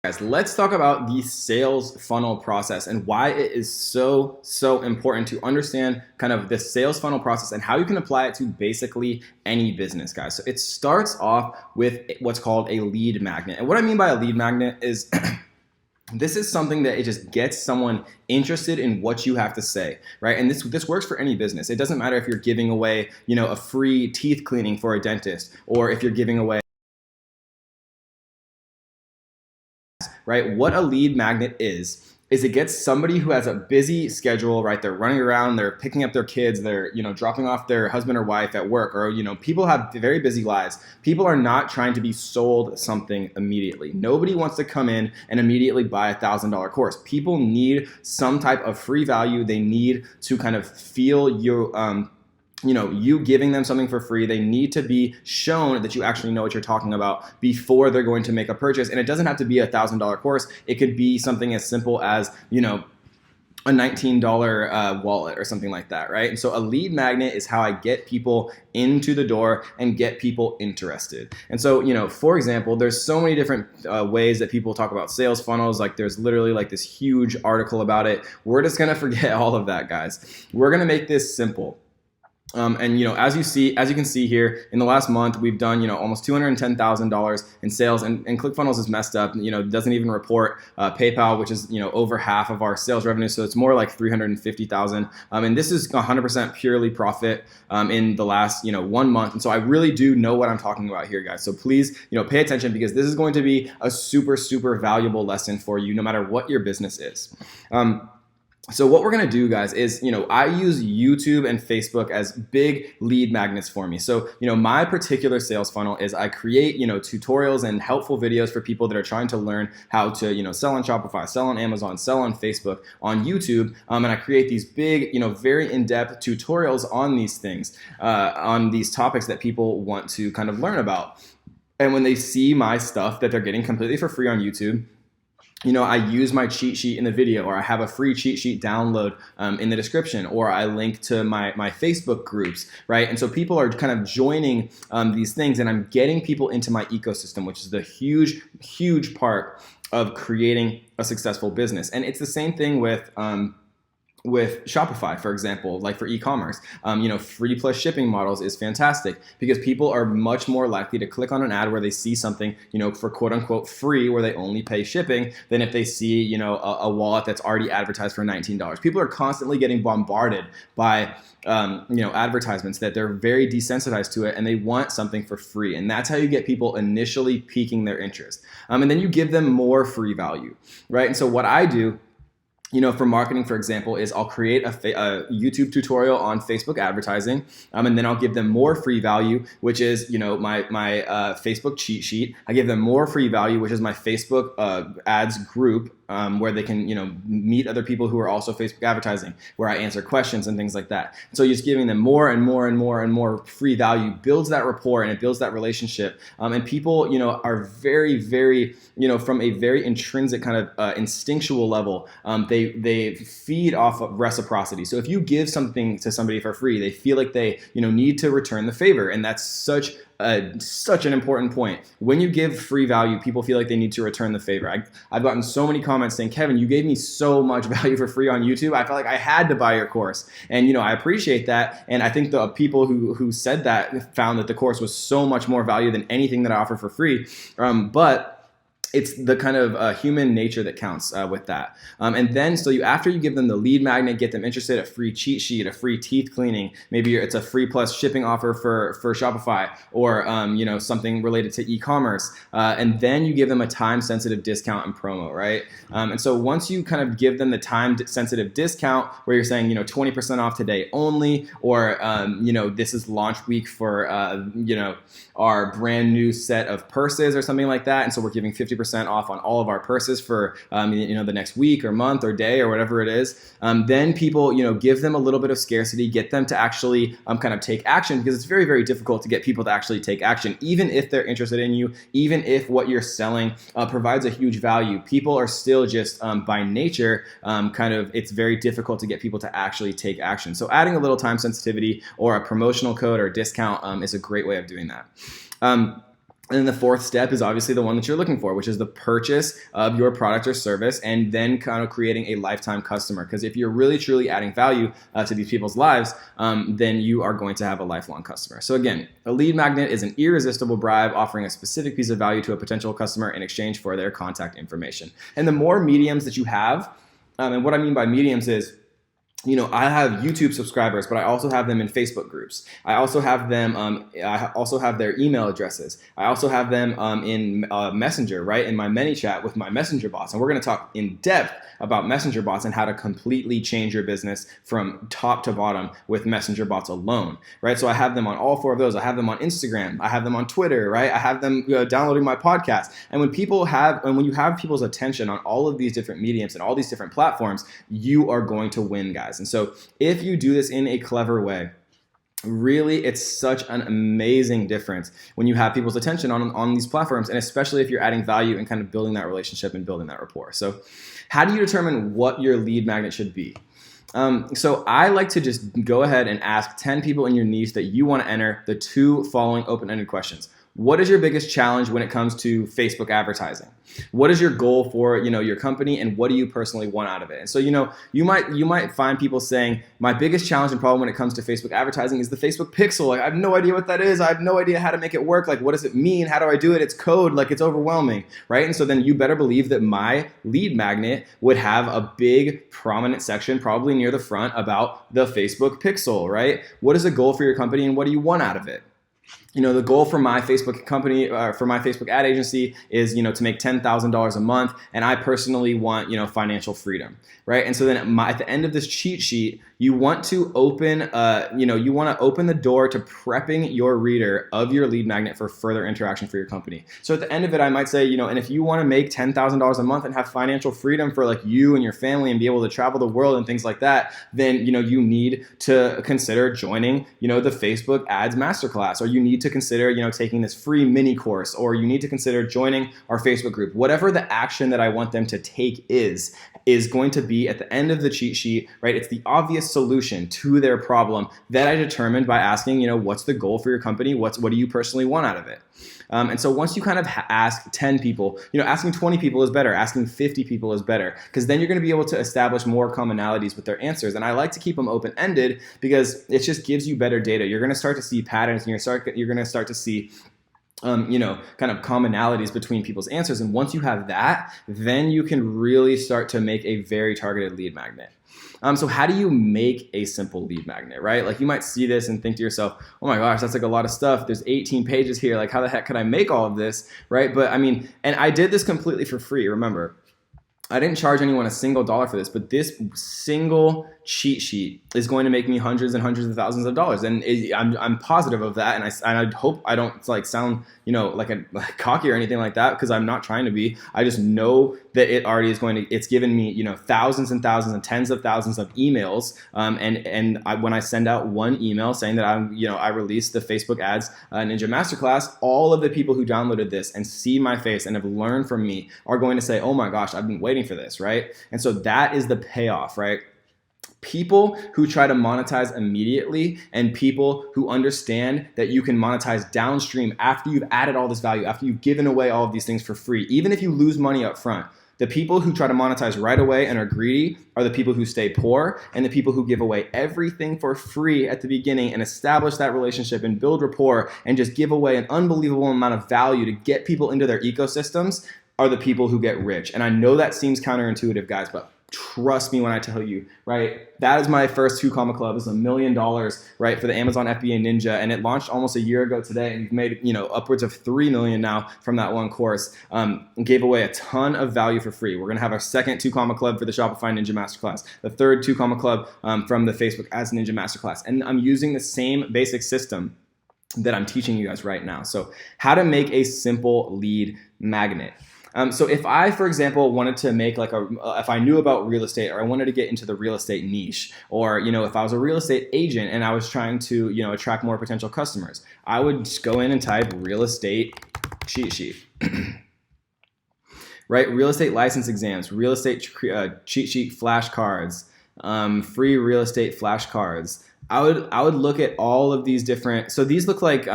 Guys, let's talk about the sales funnel process and why it is so important to understand kind of the sales funnel process and how you can apply it to basically any business, guys. So it starts off with what's called a lead magnet. And what I mean by a lead magnet is this is something that it just gets someone interested in what you have to say, right? And this works for any business. It doesn't matter if you're giving away, a free teeth cleaning for a dentist, or if you're giving away, right? What a lead magnet is it gets somebody who has a busy schedule, right? They're running around, they're picking up their kids, they're, dropping off their husband or wife at work, or, people have very busy lives. People are not trying to be sold something immediately. Nobody wants to come in and immediately buy $1,000 course. People need some type of free value. They need to kind of feel you giving them something for free. They need to be shown that you actually know what you're talking about before they're going to make a purchase. And it doesn't have to be a $1,000 course. It could be something as simple as, a $19 wallet or something like that, right? And so a lead magnet is how I get people into the door and get people interested. And so, for example, there's so many different ways that people talk about sales funnels. Like there's literally like this huge article about it. We're just gonna forget all of that, guys. We're gonna make this simple. As you can see here, in the last month, we've done, almost $210,000 in sales, and ClickFunnels is messed up. Doesn't even report PayPal, which is, over half of our sales revenue. So it's more like 350,000. And this is 100% purely profit in the last, 1 month. And so I really do know what I'm talking about here, guys. So please, pay attention, because this is going to be a super, super valuable lesson for you, no matter what your business is. So what we're gonna do, guys, is, I use YouTube and Facebook as big lead magnets for me. So, my particular sales funnel is I create, tutorials and helpful videos for people that are trying to learn how to, sell on Shopify, sell on Amazon, sell on Facebook, on YouTube. And I create these big, very in-depth tutorials on these things, on these topics that people want to kind of learn about. And when they see my stuff that they're getting completely for free on YouTube, I use my cheat sheet in the video, or I have a free cheat sheet download in the description, or I link to my Facebook groups, right? And so people are kind of joining these things, and I'm getting people into my ecosystem, which is the huge, huge part of creating a successful business. And it's the same thing with Shopify, for example, like for e-commerce. Free plus shipping models is fantastic, because people are much more likely to click on an ad where they see something, for quote unquote free, where they only pay shipping, than if they see, a wallet that's already advertised for $19. People are constantly getting bombarded by advertisements that they're very desensitized to it, and they want something for free. And that's how you get people initially piquing their interest. And then you give them more free value, right? And so what I do, for marketing, for example, is I'll create a YouTube tutorial on Facebook advertising, and then I'll give them more free value, which is, my Facebook cheat sheet. I give them more free value, which is my Facebook ads group, where they can, meet other people who are also Facebook advertising, where I answer questions and things like that. So just giving them more and more and more and more free value builds that rapport, and it builds that relationship. And people, are very, very, from a very intrinsic kind of instinctual level, they feed off of reciprocity. So if you give something to somebody for free, they feel like they, need to return the favor. And that's such an important point. When you give free value, people feel like they need to return the favor. I've gotten so many comments saying, Kevin, you gave me so much value for free on YouTube. I felt like I had to buy your course. And, I appreciate that. And I think the people who said that found that the course was so much more value than anything that I offer for free. But it's the kind of human nature that counts with that. And then, so after you give them the lead magnet, get them interested, a free cheat sheet, a free teeth cleaning, maybe it's a free plus shipping offer for Shopify, or something related to e-commerce. And then you give them a time-sensitive discount and promo, right? And so once you kind of give them the time-sensitive discount, where you're saying, 20% off today only, or this is launch week for our brand new set of purses or something like that, and so we're giving 50% off on all of our purses for the next week or month or day or whatever it is. Then people, give them a little bit of scarcity, get them to actually kind of take action, because it's very, very difficult to get people to actually take action, even if they're interested in you, even if what you're selling provides a huge value. People are still just by nature it's very difficult to get people to actually take action. So adding a little time sensitivity or a promotional code or discount is a great way of doing that. And then the fourth step is obviously the one that you're looking for, which is the purchase of your product or service, and then kind of creating a lifetime customer. Because if you're really truly adding value to these people's lives, then you are going to have a lifelong customer. So again, a lead magnet is an irresistible bribe offering a specific piece of value to a potential customer in exchange for their contact information. And the more mediums that you have, and what I mean by mediums is, I have YouTube subscribers, but I also have them in Facebook groups. I also have them. I also have their email addresses. I also have them in Messenger, right? In my ManyChat with my Messenger bots, and we're going to talk in depth about Messenger bots and how to completely change your business from top to bottom with Messenger bots alone, right? So I have them on all four of those. I have them on Instagram. I have them on Twitter, right? I have them downloading my podcast. And when you have people's attention on all of these different mediums and all these different platforms, you are going to win, guys. And so if you do this in a clever way, really, it's such an amazing difference when you have people's attention on these platforms, and especially if you're adding value and kind of building that relationship and building that rapport. So how do you determine what your lead magnet should be? So I like to just go ahead and ask 10 people in your niche that you want to enter the 2 following open-ended questions. What is your biggest challenge when it comes to Facebook advertising? What is your goal for, your company, and what do you personally want out of it? And so, you might find people saying, my biggest challenge and problem when it comes to Facebook advertising is the Facebook pixel. Like, I have no idea what that is. I have no idea how to make it work. Like, what does it mean? How do I do it? It's code. Like, it's overwhelming, right? And so then you better believe that my lead magnet would have a big prominent section, probably near the front, about the Facebook pixel, right? What is the goal for your company and what do you want out of it? The goal for my Facebook company, for my Facebook ad agency is, to make $10,000 a month. And I personally want, financial freedom, right? And so then at the end of this cheat sheet, you want to open, the door to prepping your reader of your lead magnet for further interaction for your company. So at the end of it, I might say, and if you want to make $10,000 a month and have financial freedom for like you and your family and be able to travel the world and things like that, then, you need to consider joining, the Facebook ads masterclass, or you need to consider, taking this free mini course, or you need to consider joining our Facebook group. Whatever the action that I want them to take is going to be at the end of the cheat sheet, right? It's the obvious solution to their problem that I determined by asking, what's the goal for your company? What do you personally want out of it? And so once you kind of ask 10 people, asking 20 people is better, asking 50 people is better, because then you're going to be able to establish more commonalities with their answers. And I like to keep them open-ended because it just gives you better data. You're going to start to see patterns, and you're going to start to see kind of commonalities between people's answers. And once you have that, then you can really start to make a very targeted lead magnet. So how do you make a simple lead magnet, right? Like, you might see this and think to yourself, oh my gosh, that's like a lot of stuff. There's 18 pages here. Like, how the heck could I make all of this, right? But and I did this completely for free. Remember, I didn't charge anyone a single dollar for this, but this single cheat sheet is going to make me hundreds and hundreds of thousands of dollars, and I'm positive of that. And I hope I don't sound like cocky or anything like that, because I'm not trying to be. I just know that it already is it's given me thousands and thousands and tens of thousands of emails. When I send out one email saying that I released the Facebook Ads Ninja Masterclass, all of the people who downloaded this and see my face and have learned from me are going to say, oh my gosh, I've been waiting for this, right? And so that is the payoff, right? People who try to monetize immediately and people who understand that you can monetize downstream after you've added all this value, after you've given away all of these things for free, even if you lose money up front. The people who try to monetize right away and are greedy are the people who stay poor, and the people who give away everything for free at the beginning and establish that relationship and build rapport and just give away an unbelievable amount of value to get people into their ecosystems are the people who get rich. And I know that seems counterintuitive, guys, but trust me when I tell you, right? That is my first 2 Comma Club. It's $1 million, right, for the Amazon FBA Ninja, and it launched almost a year ago today, and we've made upwards of $3 million now from that one course. And gave away a ton of value for free. We're gonna have our second 2 Comma Club for the Shopify Ninja Masterclass, the third 2 Comma Club from the Facebook Ads Ninja Masterclass, and I'm using the same basic system that I'm teaching you guys right now. So how to make a simple lead magnet. So if I, for example, wanted to make if I knew about real estate, or I wanted to get into the real estate niche, or, if I was a real estate agent and I was trying to, attract more potential customers, I would just go in and type real estate cheat sheet. Right? Real estate license exams, real estate cheat sheet flashcards, free real estate flashcards, I would look at all of these different. So these look like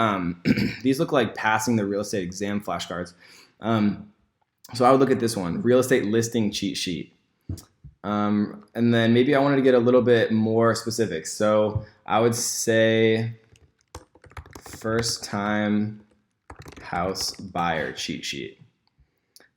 these look like passing the real estate exam flashcards. Um, so I would look at this one, real estate listing cheat sheet. And then maybe I wanted to get a little bit more specific. So I would say first time house buyer cheat sheet.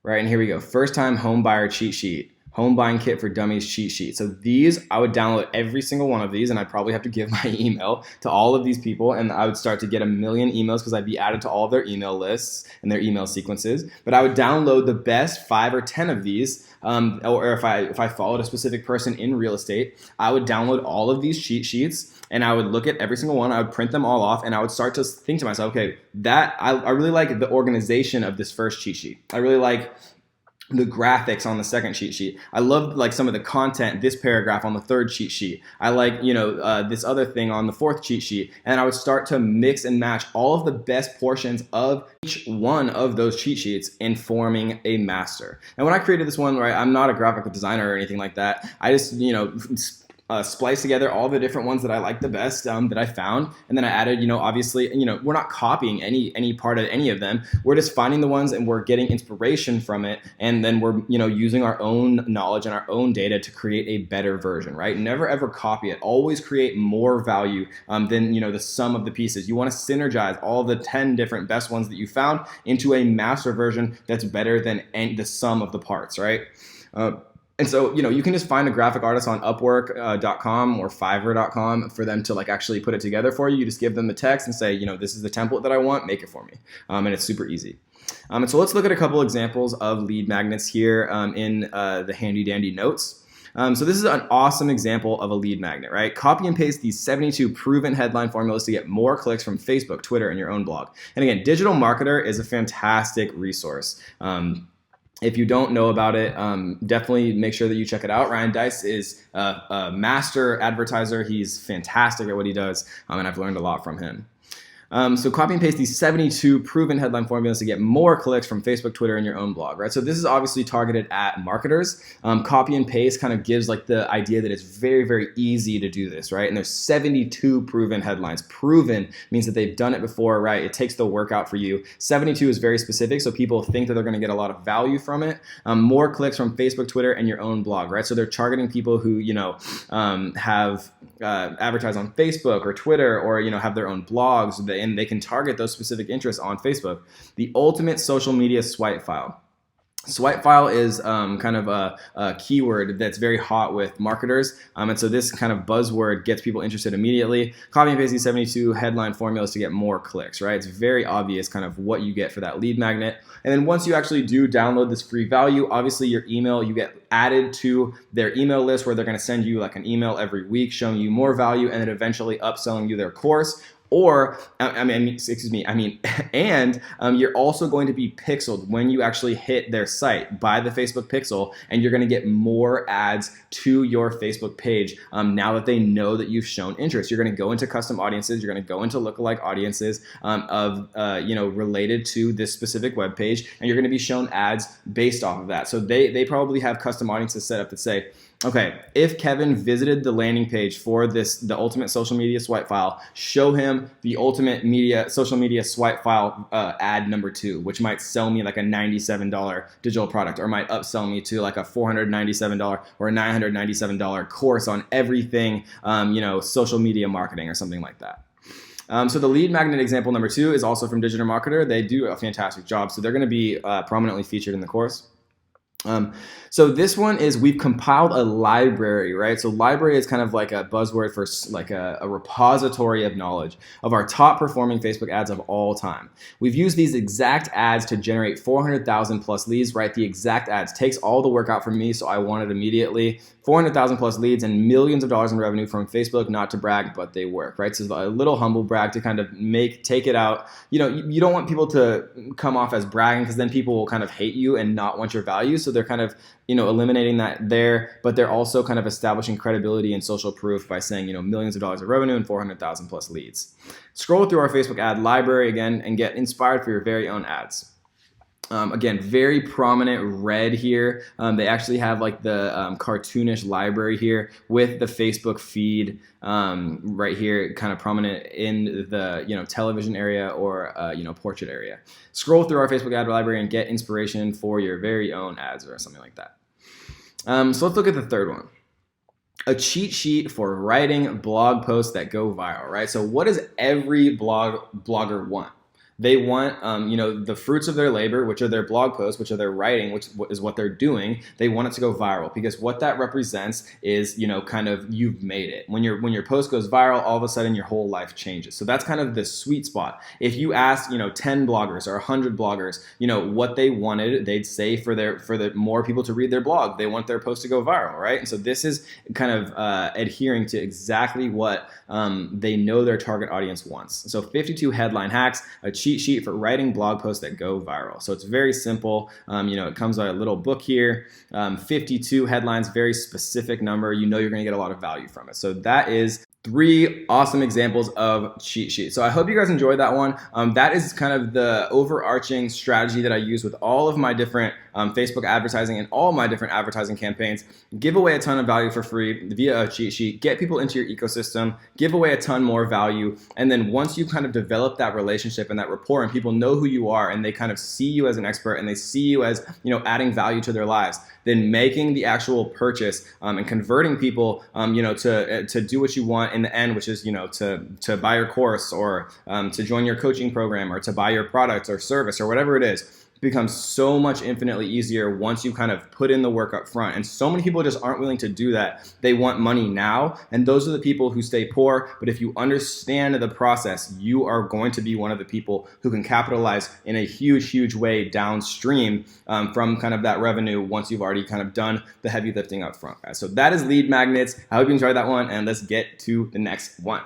Right, and here we go. First time home buyer cheat sheet. Home buying kit for dummies cheat sheet. So these, I would download every single one of these, and I'd probably have to give my email to all of these people, and I would start to get a million emails because I'd be added to all of their email lists and their email sequences. But I would download the best 5 or 10 of these, or if I followed a specific person in real estate, I would download all of these cheat sheets, and I would look at every single one. I would print them all off, and I would start to think to myself, okay, that I really like the organization of this first cheat sheet. I really like the graphics on the second cheat sheet. I love like some of the content, this paragraph on the third cheat sheet. I like, this other thing on the fourth cheat sheet. And I would start to mix and match all of the best portions of each one of those cheat sheets in forming a master. And when I created this one, right, I'm not a graphic designer or anything like that. I just, splice together all the different ones that I like the best that I found, and then I added, obviously, we're not copying any part of any of them. We're just finding the ones and we're getting inspiration from it, and then we're using our own knowledge and our own data to create a better version. Right? Never ever copy it. Always create more value than the sum of the pieces. You want to synergize all the 10 different best ones that you found into a master version that's better than the sum of the parts. Right? And so, you can just find a graphic artist on Upwork.com or Fiverr.com for them to actually put it together for you. You just give them the text and say, this is the template that I want, make it for me. And it's super easy. And so let's look at a couple examples of lead magnets here in the handy dandy notes. So this is an awesome example of a lead magnet, right? Copy and paste these 72 proven headline formulas to get more clicks from Facebook, Twitter, and your own blog. And again, Digital Marketer is a fantastic resource. If you don't know about it, definitely make sure that you check it out. Ryan Deiss is a master advertiser. He's fantastic at what he does, and I've learned a lot from him. So copy and paste these 72 proven headline formulas to get more clicks from Facebook, Twitter, and your own blog, right? So this is obviously targeted at marketers. Copy and paste kind of gives the idea that it's very, very easy to do this, right? And there's 72 proven headlines. Proven means that they've done it before, right? It takes the work out for you. 72 is very specific, so people think that they're going to get a lot of value from it. More clicks from Facebook, Twitter, and your own blog, right? So they're targeting people who, have advertised on Facebook or Twitter, or, have their own blogs, and they can target those specific interests on Facebook. The ultimate social media swipe file. Swipe file is kind of a keyword that's very hot with marketers, and so this kind of buzzword gets people interested immediately. Copy and paste these 72 headline formulas to get more clicks, right? It's very obvious kind of what you get for that lead magnet. And then once you actually do download this free value, obviously your email, you get added to their email list where they're going to send you an email every week showing you more value and then eventually upselling you their course. Or, and you're also going to be pixeled when you actually hit their site by the Facebook pixel, and you're going to get more ads to your Facebook page now that they know that you've shown interest. You're going to go into custom audiences. You're going to go into lookalike audiences related to this specific web page, and you're going to be shown ads based off of that. So they probably have custom audiences set up that say, okay, if Kevin visited the landing page for the ultimate social media swipe file, show him the ultimate social media swipe file ad number 2, which might sell me a $97 digital product, or might upsell me to a $497 or a $997 course on everything, social media marketing or something like that. So the lead magnet example number 2 is also from Digital Marketer. They do a fantastic job, so they're going to be prominently featured in the course. So this one is, we've compiled a library, right? So library is kind of like a buzzword for a repository of knowledge of our top performing Facebook ads of all time. We've used these exact ads to generate 400,000 plus leads, right? The exact ads takes all the work out from me, so I want it immediately. 400,000 plus leads and millions of dollars in revenue from Facebook, not to brag, but they work, right? So a little humble brag to kind of take it out. You don't want people to come off as bragging, because then people will kind of hate you and not want your value. So they're kind of, eliminating that there, but they're also kind of establishing credibility and social proof by saying, millions of dollars of revenue and 400,000 plus leads. Scroll through our Facebook ad library again and get inspired for your very own ads. Again, very prominent red here. They actually have like the cartoonish library here with the Facebook feed right here, kind of prominent in the television area or portrait area. Scroll through our Facebook ad library and get inspiration for your very own ads or something like that. So let's look at the third one. A cheat sheet for writing blog posts that go viral, right? So what does every blogger want? They want, the fruits of their labor, which are their blog posts, which are their writing, which is what they're doing. They want it to go viral because what that represents is, kind of you've made it. When your post goes viral, all of a sudden your whole life changes. So that's kind of the sweet spot. If you ask, 10 bloggers or 100 bloggers, what they wanted, they'd say for the more people to read their blog, they want their post to go viral, right? And so this is kind of adhering to exactly what they know their target audience wants. So 52 headline hacks, a cheat sheet for writing blog posts that go viral. So it's very simple. It comes with a little book here. 52 headlines, very specific number. You're going to get a lot of value from it. So that is 3 awesome examples of cheat sheets. So I hope you guys enjoyed that one. That is kind of the overarching strategy that I use with all of my different Facebook advertising and all my different advertising campaigns. Give away a ton of value for free via a cheat sheet, get people into your ecosystem, give away a ton more value. And then once you kind of develop that relationship and that rapport and people know who you are and they kind of see you as an expert and they see you as, adding value to their lives, then making the actual purchase and converting people, to do what you want in the end, which is, to buy your course or to join your coaching program or to buy your product or service or whatever it is, becomes so much infinitely easier once you kind of put in the work up front. And so many people just aren't willing to do that. They want money now, and those are the people who stay poor. But if you understand the process, you are going to be one of the people who can capitalize in a huge way downstream from kind of that revenue once you've already kind of done the heavy lifting up front, guys. So that is lead magnets. I hope you enjoyed that one, and let's get to the next one.